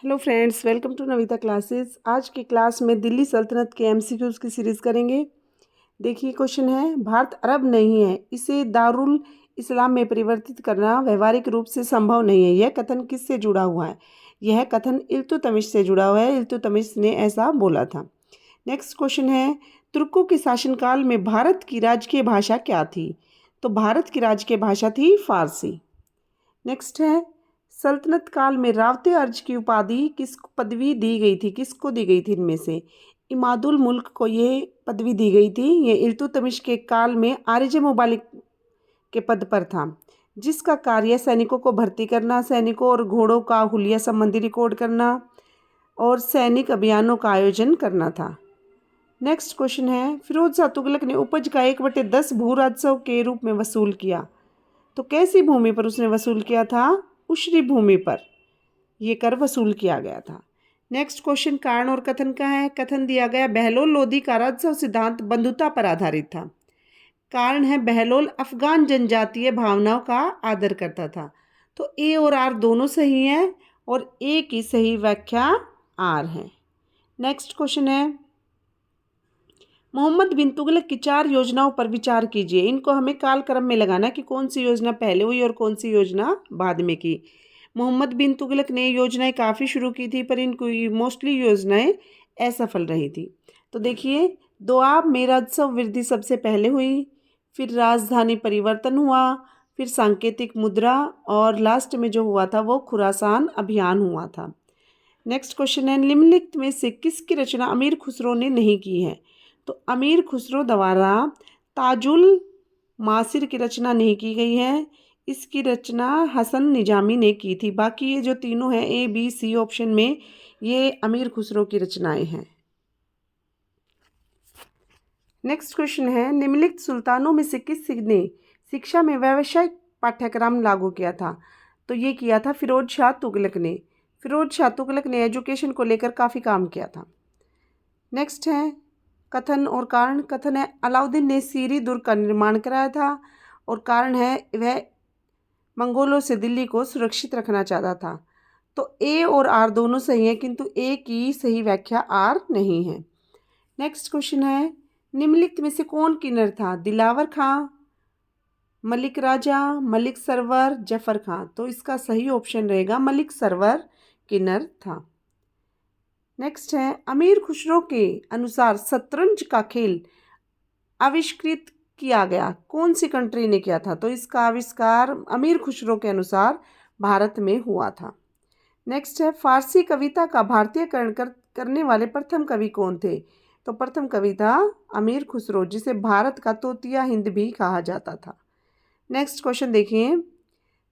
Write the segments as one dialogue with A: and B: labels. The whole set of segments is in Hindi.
A: Hello friends, welcome to Navita classes. आज की क्लास में दिल्ली सल्तनत के एमसीक्यूज़ की सीरीज़ करेंगे। देखिए क्वेश्चन है, भारत अरब नहीं है, इसे दारुल इस्लाम में परिवर्तित करना व्यवहारिक रूप से संभव नहीं है। यह कथन किससे जुड़ा हुआ है? यह कथन इल्तुतमिश से जुड़ा हुआ है। इल्तुतमिश ने ऐसा बोला था। नेक्स्ट क्वेश्चन है, तुर्कों के शासनकाल में भारत की राजकीय भाषा क्या थी? तो भारत की राजकीय भाषा थी फारसी। नेक्स्ट है, सल्तनत काल में रावते अर्ज की उपाधि किस पदवी दी गई थी? किसको दी गई थी इनमें से? इमादुल मुल्क को ये पदवी दी गई थी। ये इल्तुतमिश के काल में आरिज मुबालिक के पद पर था, जिसका कार्य सैनिकों को भर्ती करना, सैनिकों और घोड़ों का हुलिया संबंधी रिकॉर्ड करना और सैनिक अभियानों का आयोजन करना था। नेक्स्ट क्वेश्चन है, फिरोज शाह तुगलक ने उपज का 1/10 भू राजस्व के रूप में वसूल किया। तो कैसी भूमि पर उसने वसूल किया था? उशरी भूमि पर ये कर वसूल किया गया था। नेक्स्ट क्वेश्चन कारण और कथन का है। कथन दिया गया, बहलोल लोदी का राजस्व सिद्धांत बंधुता पर आधारित था। कारण है, बहलोल अफगान जनजातीय भावनाओं का आदर करता था। तो ए और आर दोनों सही हैं और ए की सही व्याख्या आर है। नेक्स्ट क्वेश्चन है, मोहम्मद बिन तुगलक की 4 योजनाओं पर विचार कीजिए। इनको हमें कालक्रम में लगाना कि कौन सी योजना पहले हुई और कौन सी योजना बाद में की। मोहम्मद बिन तुगलक ने योजनाएं काफ़ी शुरू की थी, पर इनको मोस्टली योजनाएं असफल रही थी। तो देखिए, दोआब में राजस्व वृद्धि सबसे पहले हुई, फिर राजधानी परिवर्तन हुआ, फिर सांकेतिक मुद्रा और लास्ट में जो हुआ था वो खुरासान अभियान हुआ था। नेक्स्ट क्वेश्चन है, निम्नलिखित में से किसकी रचना अमीर खुसरो ने नहीं की है? तो अमीर खुसरो द्वारा ताजुल मासिर की रचना नहीं की गई है। इसकी रचना हसन निजामी ने की थी। बाकी ये जो तीनों हैं, ए बी सी ऑप्शन में, ये अमीर खुसरो की रचनाएं हैं। नेक्स्ट क्वेश्चन है, निम्नलिखित सुल्तानों में से किस ने शिक्षा में व्यावसायिक पाठ्यक्रम लागू किया था? तो ये किया था फिरोज शाह तुगलक ने। फिरोज शाह तुगलक ने एजुकेशन को लेकर काफ़ी काम किया था। नेक्स्ट है, कथन और कारण। कथन है, अलाउद्दीन ने सीरी दुर्ग का निर्माण कराया था और कारण है, वह मंगोलों से दिल्ली को सुरक्षित रखना चाहता था। तो ए और आर दोनों सही हैं, किंतु ए की सही व्याख्या आर नहीं है। नेक्स्ट क्वेश्चन है, निम्नलिखित में से कौन किन्नर था? दिलावर खां, मलिक राजा, मलिक सरवर, जफर खां। तो इसका सही ऑप्शन रहेगा मलिक सरवर किन्नर था। नेक्स्ट है, अमीर खुसरो के अनुसार शतरंज का खेल आविष्कृत किया गया कौन सी कंट्री ने किया था? तो इसका आविष्कार अमीर खुसरो के अनुसार भारत में हुआ था। नेक्स्ट है, फारसी कविता का भारतीयकरण करने वाले प्रथम कवि कौन थे? तो प्रथम कवि था अमीर खुसरो, जिसे भारत का तोतिया हिंद भी कहा जाता था। नेक्स्ट क्वेश्चन देखिए,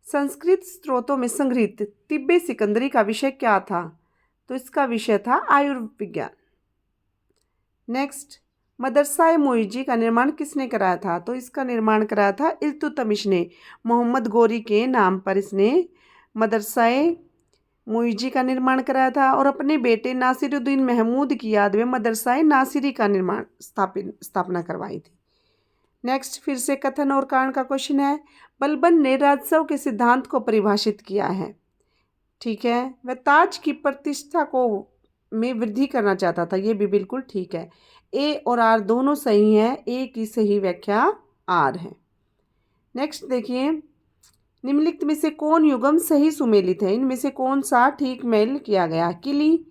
A: संस्कृत स्रोतों में संग्रहित तिब्बे सिकंदरी का विषय क्या था? तो इसका विषय था आयुर्विज्ञान। नेक्स्ट, मदरसा ए मुइज़्ज़ी का निर्माण किसने कराया था? तो इसका निर्माण कराया था इल्तुतमिश ने। मोहम्मद गोरी के नाम पर इसने मदरसा ए मुइज़्ज़ी का निर्माण कराया था और अपने बेटे नासिरुद्दीन महमूद की याद में मदरसा ए नासिरी का स्थापना करवाई थी। नेक्स्ट, फिर से कथन और कारण का क्वेश्चन है, बलबन ने राजस्व के सिद्धांत को परिभाषित किया है। ठीक है, वह ताज की प्रतिष्ठा को में वृद्धि करना चाहता था। ये भी बिल्कुल ठीक है। ए और आर दोनों सही हैं। ए की सही व्याख्या आर है। नेक्स्ट देखिए, निम्नलिखित में से कौन युगम सही सुमेलित है? इनमें से कौन सा ठीक मेल किया गया? किली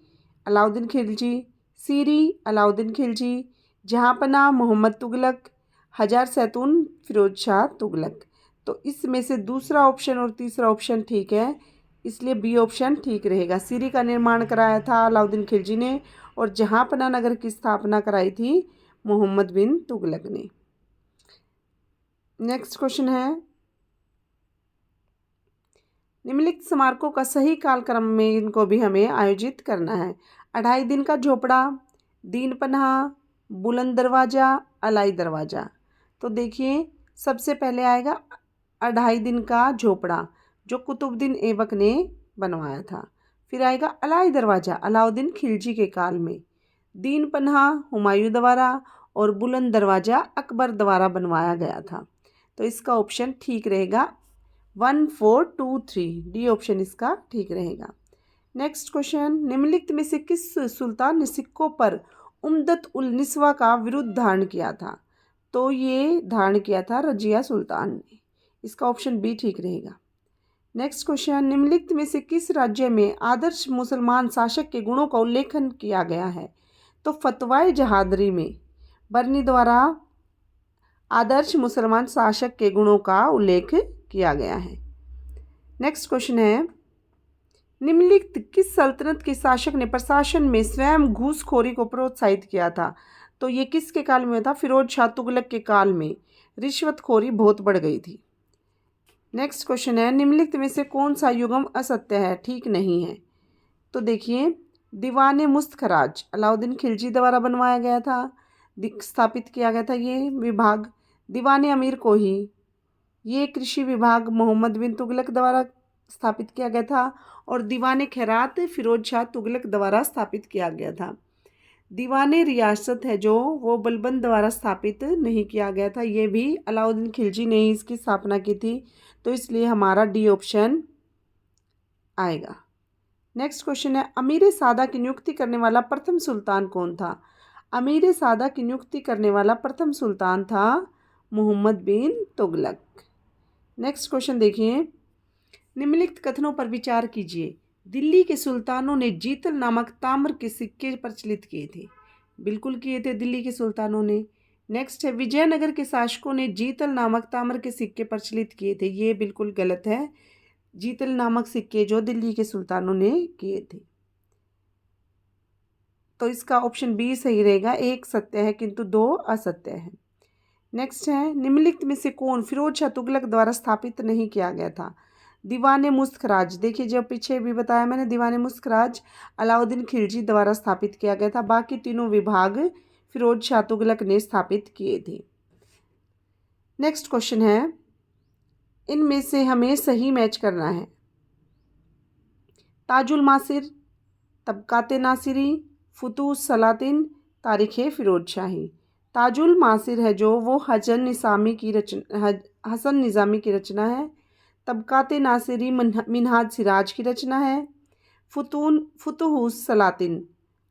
A: अलाउद्दीन खिलजी, सीरी अलाउद्दीन खिलजी, जहाँपना मोहम्मद तुगलक, हजार सैतून फिरोज शाह तुगलक। तो इसमें से दूसरा ऑप्शन और तीसरा ऑप्शन ठीक है, इसलिए बी ऑप्शन ठीक रहेगा। सीरी का निर्माण कराया था अलाउद्दीन खिलजी ने और जहाँपना नगर की स्थापना कराई थी मोहम्मद बिन तुगलक ने। नेक्स्ट क्वेश्चन है, निम्नलिखित स्मारकों का सही कालक्रम में इनको भी हमें आयोजित करना है। 2.5 दिन का झोपड़ा, दीन पनाह, बुलंद दरवाज़ा, अलाई दरवाज़ा। तो देखिए, सबसे पहले आएगा 2.5 दिन का झोपड़ा, जो कुतुबुद्दीन ऐबक ने बनवाया था। फिर आएगा अलाई दरवाज़ा, अलाउद्दीन खिलजी के काल में। दीन पनाह हुमायूं द्वारा और बुलंद दरवाज़ा अकबर द्वारा बनवाया गया था। तो इसका ऑप्शन ठीक रहेगा 1 4 2 3, डी ऑप्शन इसका ठीक रहेगा। नेक्स्ट क्वेश्चन, निम्नलिखित में से किस सुल्तान ने सिक्कों पर उम्दत उल निस्वा का विरुद्ध धारण किया था? तो ये धारण किया था रजिया सुल्तान ने। इसका ऑप्शन बी ठीक रहेगा। नेक्स्ट क्वेश्चन, निम्नलिखित में से किस राज्य में आदर्श मुसलमान शासक के गुणों का उल्लेखन किया गया है? तो फतवाए जहादरी में बरनी द्वारा आदर्श मुसलमान शासक के गुणों का उल्लेख किया गया है। नेक्स्ट क्वेश्चन है, निम्नलिखित किस सल्तनत के शासक ने प्रशासन में स्वयं घूसखोरी को प्रोत्साहित किया था? तो ये किसके काल में था? फिरोज शाह तुगलक के काल में रिश्वतखोरी बहुत बढ़ गई थी। नेक्स्ट क्वेश्चन है, निम्नलिखित में से कौन सा युगम असत्य है, ठीक नहीं है? तो देखिए, दीवाने मुस्तखराज अलाउद्दीन खिलजी द्वारा बनवाया गया था, स्थापित किया गया था ये विभाग। दीवाने अमीर कोही, ये कृषि विभाग मोहम्मद बिन तुगलक द्वारा स्थापित किया गया था। और दीवाने खैरात फिरोज शाह तुगलक द्वारा स्थापित किया गया था। दीवाने रियासत है जो वो बलबन द्वारा स्थापित नहीं किया गया था, ये भी अलाउद्दीन खिलजी ने ही इसकी स्थापना की थी। तो इसलिए हमारा डी ऑप्शन आएगा। नेक्स्ट क्वेश्चन है, अमीर सादा की नियुक्ति करने वाला प्रथम सुल्तान कौन था? अमीर सादा की नियुक्ति करने वाला प्रथम सुल्तान था मोहम्मद बिन तुगलक। नेक्स्ट क्वेश्चन देखिए, निम्नलिखित कथनों पर विचार कीजिए। दिल्ली के सुल्तानों ने जीतल नामक ताम्र के सिक्के प्रचलित किए थे। बिल्कुल किए थे दिल्ली के सुल्तानों ने। नेक्स्ट है, विजयनगर के शासकों ने जीतल नामक ताम्र के सिक्के प्रचलित किए थे। ये बिल्कुल गलत है। जीतल नामक सिक्के जो दिल्ली के सुल्तानों ने किए थे। तो इसका ऑप्शन बी सही रहेगा। एक सत्य है किंतु दो असत्य है। नेक्स्ट है, निम्नलिखित में से कौन फिरोज शाह तुगलक द्वारा स्थापित नहीं किया गया था? दीवाने मुस्खराज, देखिए जब पीछे भी बताया मैंने, दीवाने मुस्खराज अलाउद्दीन खिलजी द्वारा स्थापित किया गया था। बाकी तीनों विभाग फिरोज शाह तुगलक ने स्थापित किए थे। नेक्स्ट क्वेश्चन है, इनमें से हमें सही मैच करना है। ताजुल मासिर, तबकाते नासिरी, फुतूस सलातिन, तारीख़ फिरोज शाही। ताजुल मासिर है जो वो हसन निज़ामी की रचना है। तबकाते नासिरी मिनहाज सिराज की रचना है। फुतूहुस सलातिन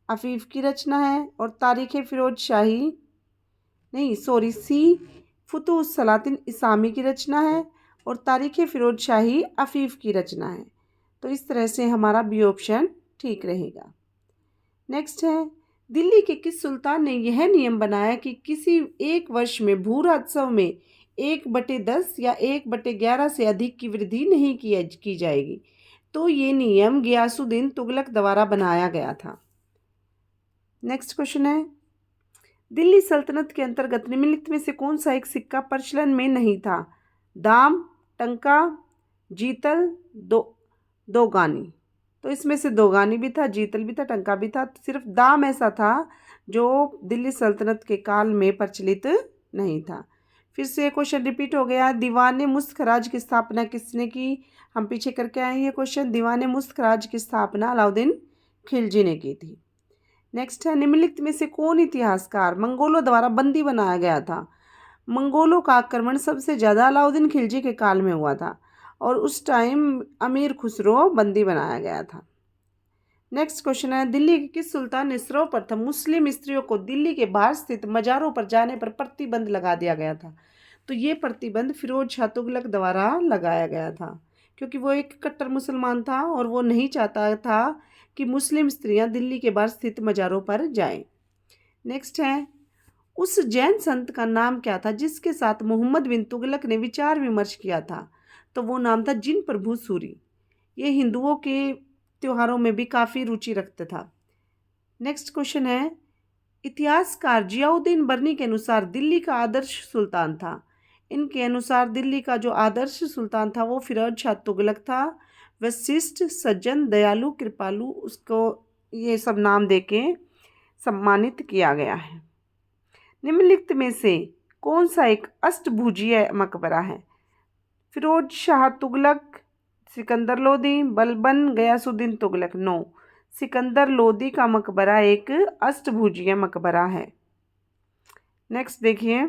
A: अफ़ीफ़ की रचना है। और तारीख़ फिरोज शाही फुतूहुस सलातिन इसामी की रचना है। और तारीख़ फिरोज शाही अफ़ीफ़ की रचना है। तो इस तरह से हमारा बी ऑप्शन ठीक रहेगा। नेक्स्ट है, दिल्ली के किस सुल्तान ने यह नियम बनाया कि किसी एक वर्ष में भू राजस्व में 1/10 या 1/11 से अधिक की वृद्धि नहीं की जाएगी? तो ये नियम गियासुद्दीन तुगलक द्वारा बनाया गया था। नेक्स्ट क्वेश्चन है, दिल्ली सल्तनत के अंतर्गत निम्नलिखित में से कौन सा एक सिक्का प्रचलन में नहीं था? दाम, टंका, जीतल, दोगानी। तो इसमें से दोगानी भी था, जीतल भी था, टंका भी था। सिर्फ दाम ऐसा था जो दिल्ली सल्तनत के काल में प्रचलित नहीं था। फिर से क्वेश्चन रिपीट हो गया। दीवाने मुस्तखराज की स्थापना किसने की? हम पीछे करके आए ये क्वेश्चन। दीवाने मुस्तखराज की स्थापना अलाउद्दीन खिलजी ने की थी। नेक्स्ट है, निम्नलिखित में से कौन इतिहासकार मंगोलों द्वारा बंदी बनाया गया था? मंगोलों का आक्रमण सबसे ज़्यादा अलाउद्दीन खिलजी के काल में हुआ था और उस टाइम अमीर खुसरो बंदी बनाया गया था। नेक्स्ट क्वेश्चन है, दिल्ली के किस सुल्तान ने सर्वप्रथम मुस्लिम स्त्रियों को दिल्ली के बाहर स्थित मज़ारों पर जाने पर प्रतिबंध लगा दिया गया था? तो ये प्रतिबंध फिरोज शाह तुगलक द्वारा लगाया गया था, क्योंकि वो एक कट्टर मुसलमान था और वो नहीं चाहता था कि मुस्लिम स्त्रियां दिल्ली के बाहर स्थित मज़ारों पर जाएं। नेक्स्ट है, उस जैन संत का नाम क्या था जिसके साथ मोहम्मद बिन तुगलक ने विचार विमर्श किया था? तो वो नाम था जिन प्रभु सूरी। ये हिंदुओं के त्योहारों में भी काफ़ी रुचि रखता था। नेक्स्ट क्वेश्चन है, इतिहासकार जियाउद्दीन बर्नी के अनुसार दिल्ली का आदर्श सुल्तान था। इनके अनुसार दिल्ली का जो आदर्श सुल्तान था वो फिरोज शाह तुगलक था। वशिष्ठ, सज्जन, दयालु, कृपालु, उसको ये सब नाम देके सम्मानित किया गया है। निम्नलिखित में से कौन सा एक अष्टभुजीय मकबरा है? फिरोज शाह तुगलक, सिकंदर लोदी, बलबन, गयासुद्दीन तुगलक। नो, सिकंदर लोदी का मकबरा एक अष्टभुजीय मकबरा है। नेक्स्ट देखिए,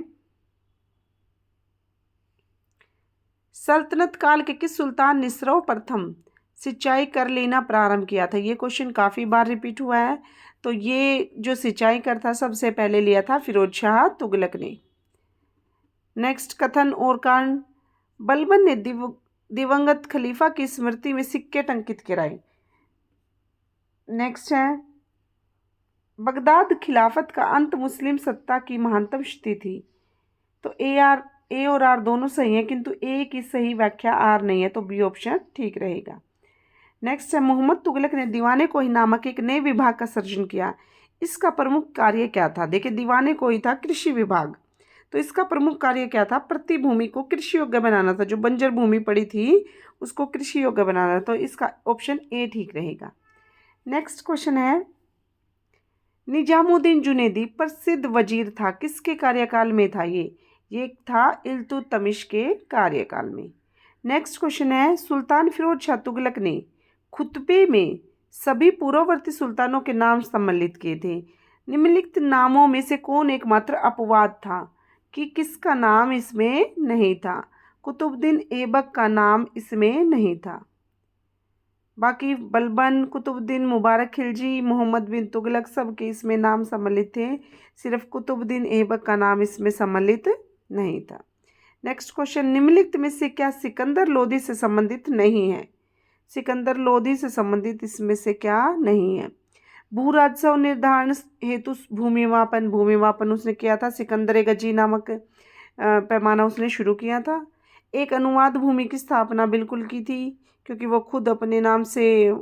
A: सल्तनत काल के किस सुल्तान ने सर्वप्रथम सिंचाई कर लेना प्रारंभ किया था? ये क्वेश्चन काफ़ी बार रिपीट हुआ है। तो ये जो सिंचाई कर था सबसे पहले लिया था फिरोज शाह तुगलक ने। नेक्स्ट, कथन और कांड। बलबन ने दिवंगत खलीफा की स्मृति में सिक्के टंकित कराए। नेक्स्ट है, बगदाद खिलाफत का अंत मुस्लिम सत्ता की महानतम स्थिति थी। तो ए और आर दोनों सही हैं, किंतु ए की सही व्याख्या आर नहीं है, तो बी ऑप्शन ठीक रहेगा। नेक्स्ट है, मोहम्मद तुगलक ने दीवाने कोही नामक एक नए विभाग का सृजन किया। इसका प्रमुख कार्य क्या था? देखिए, दीवाने कोही था कृषि विभाग, तो इसका प्रमुख कार्य क्या था? प्रति भूमि को कृषि योग्य बनाना था। जो बंजर भूमि पड़ी थी उसको कृषि योग्य बनाना, तो इसका ऑप्शन ए ठीक रहेगा। नेक्स्ट क्वेश्चन है, निजामुद्दीन जुनैदी प्रसिद्ध वजीर था, किसके कार्यकाल में था? ये था इल्तुतमिश के कार्यकाल में। नेक्स्ट क्वेश्चन है, सुल्तान फिरोज शाह तुगलक ने खुतबे में सभी पूर्ववर्ती सुल्तानों के नाम सम्मिलित किए थे। निम्नलिखित नामों में से कौन एकमात्र अपवाद था कि किसका नाम इसमें नहीं था? कुतुबुद्दीन ऐबक का नाम इसमें नहीं था। बाकी बलबन, कुतुबुद्दीन, मुबारक खिलजी, मोहम्मद बिन तुगलक सब के इसमें नाम सम्मिलित थे, सिर्फ कुतुबुद्दीन ऐबक का नाम इसमें सम्मिलित नहीं था। नेक्स्ट क्वेश्चन, निम्नलिखित में से क्या सिकंदर लोदी से संबंधित नहीं है? सिकंदर लोदी से संबंधित इसमें से क्या नहीं है? भू राजस्व निर्धारण हेतु भूमि मापन उसने किया था। सिकंदर गजी नामक पैमाना उसने शुरू किया था। एक अनुवाद भूमि की स्थापना बिल्कुल की थी, क्योंकि वो खुद अपने नाम से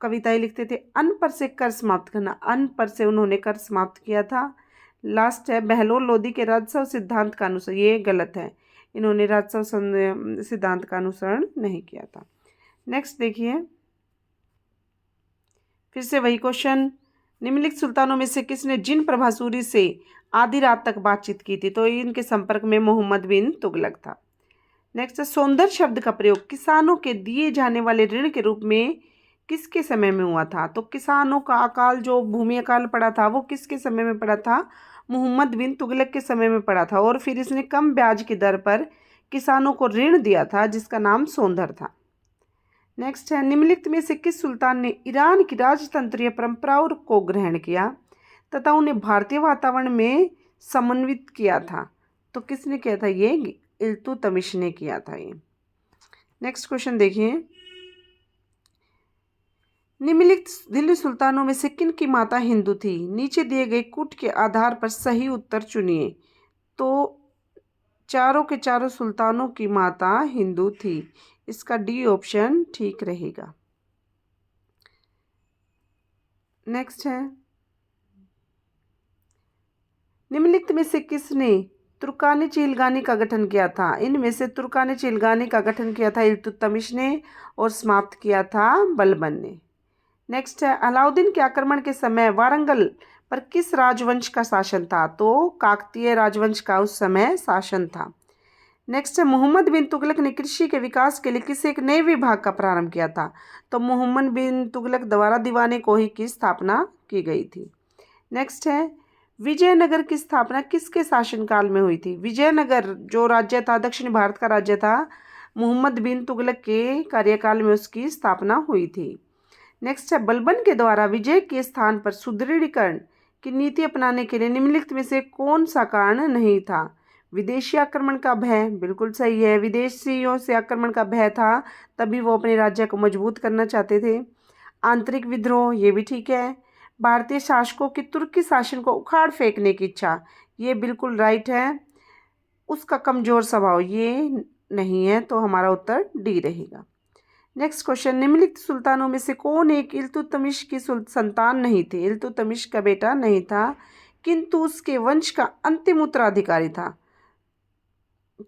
A: कविताएं लिखते थे। अन्न पर से कर समाप्त करना, अन्न पर से उन्होंने कर समाप्त किया था। लास्ट है, बहलोल लोदी के राजस्व सिद्धांत का अनुसरण, ये गलत है, इन्होंने राजस्व सिद्धांत का अनुसरण नहीं किया था। नेक्स्ट देखिए, फिर से वही क्वेश्चन, निम्नलिखित सुल्तानों में से किसने जिन प्रभासूरी से आधी रात तक बातचीत की थी? तो इनके संपर्क में मोहम्मद बिन तुगलक था। नेक्स्ट है, सौंदर्य शब्द का प्रयोग किसानों के दिए जाने वाले ऋण के रूप में किसके समय में हुआ था? तो किसानों का अकाल, जो भूमि अकाल पड़ा था, वो किसके समय में पड़ा था? मोहम्मद बिन तुगलक के समय में पड़ा था। और फिर इसने कम ब्याज की दर पर किसानों को ऋण दिया था, जिसका नाम सौंदर्य था। नेक्स्ट है, निम्नलिखित में से किस सुल्तान ने ईरान की राजतंत्रीय परंपराओं को ग्रहण किया तथा उन्हें भारतीय वातावरण में समन्वित किया था? तो किसने किया था? ये इल्तुतमिश ने किया था ये। नेक्स्ट क्वेश्चन देखिए, निम्नलिखित दिल्ली सुल्तानों में से किन की माता हिंदू थी? नीचे दिए गए कूट के आधार पर सही उत्तर चुनिए। तो चारों के चारों सुल्तानों की माता हिंदू थी, इसका डी ऑप्शन ठीक रहेगा। नेक्स्ट है, निम्नलिखित में से किसने तुर्कानी चिलगानी का गठन किया था? इनमें से तुर्कानी चिलगानी का गठन किया था इल्तुतमिश ने और समाप्त किया था बलबन ने। नेक्स्ट है, अलाउद्दीन के आक्रमण के समय वारंगल पर किस राजवंश का शासन था? तो काकतीय राजवंश का उस समय शासन था। नेक्स्ट है, मोहम्मद बिन तुगलक ने कृषि के विकास के लिए किस एक नए विभाग का प्रारंभ किया था? तो मोहम्मद बिन तुगलक द्वारा दीवाने कोही की स्थापना की गई थी। नेक्स्ट है, विजयनगर की स्थापना किसके शासनकाल में हुई थी? विजयनगर जो राज्य था, दक्षिण भारत का राज्य था, मोहम्मद बिन तुगलक के कार्यकाल में उसकी स्थापना हुई थी। नेक्स्ट है, बलबन के द्वारा विजय के स्थान पर सुदृढ़ीकरण की नीति अपनाने के लिए निम्नलिखित में से कौन सा कारण नहीं था? विदेशी आक्रमण का भय, बिल्कुल सही है, विदेशियों से आक्रमण का भय था, तभी वो अपने राज्य को मजबूत करना चाहते थे। आंतरिक विद्रोह, ये भी ठीक है। भारतीय शासकों की तुर्की शासन को उखाड़ फेंकने की इच्छा, ये बिल्कुल राइट है। उसका कमजोर स्वभाव, ये नहीं है, तो हमारा उत्तर डी रहेगा। नेक्स्ट क्वेश्चन, निम्नलिखित सुल्तानों में से कौन एक इल्तुतमिश की संतान नहीं थे? इल्तुतमिश का बेटा नहीं था, किंतु उसके वंश का अंतिम उत्तराधिकारी था।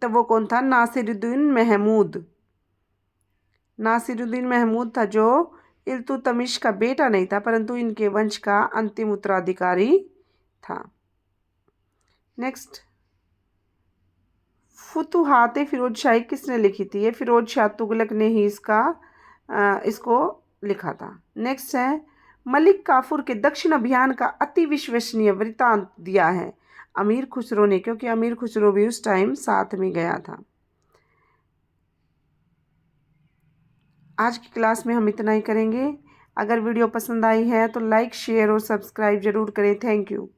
A: तो वो कौन था? नासिरुद्दीन महमूद। नासिरुद्दीन महमूद था, जो इल्तुतमिश का बेटा नहीं था, परंतु इनके वंश का अंतिम उत्तराधिकारी था। नेक्स्ट, फुतुहात फिरोज शाही किसने लिखी थी? ये फिरोज शाह तुगलक ने ही इसको लिखा था। नेक्स्ट है, मलिक काफूर के दक्षिण अभियान का अति विश्वसनीय वृत्तांत दिया है अमीर खुसरो ने, क्योंकि अमीर खुसरो भी उस टाइम साथ में गया था। आज की क्लास में हम इतना ही करेंगे। अगर वीडियो पसंद आई है तो लाइक शेयर और सब्सक्राइब ज़रूर करें। Thank you.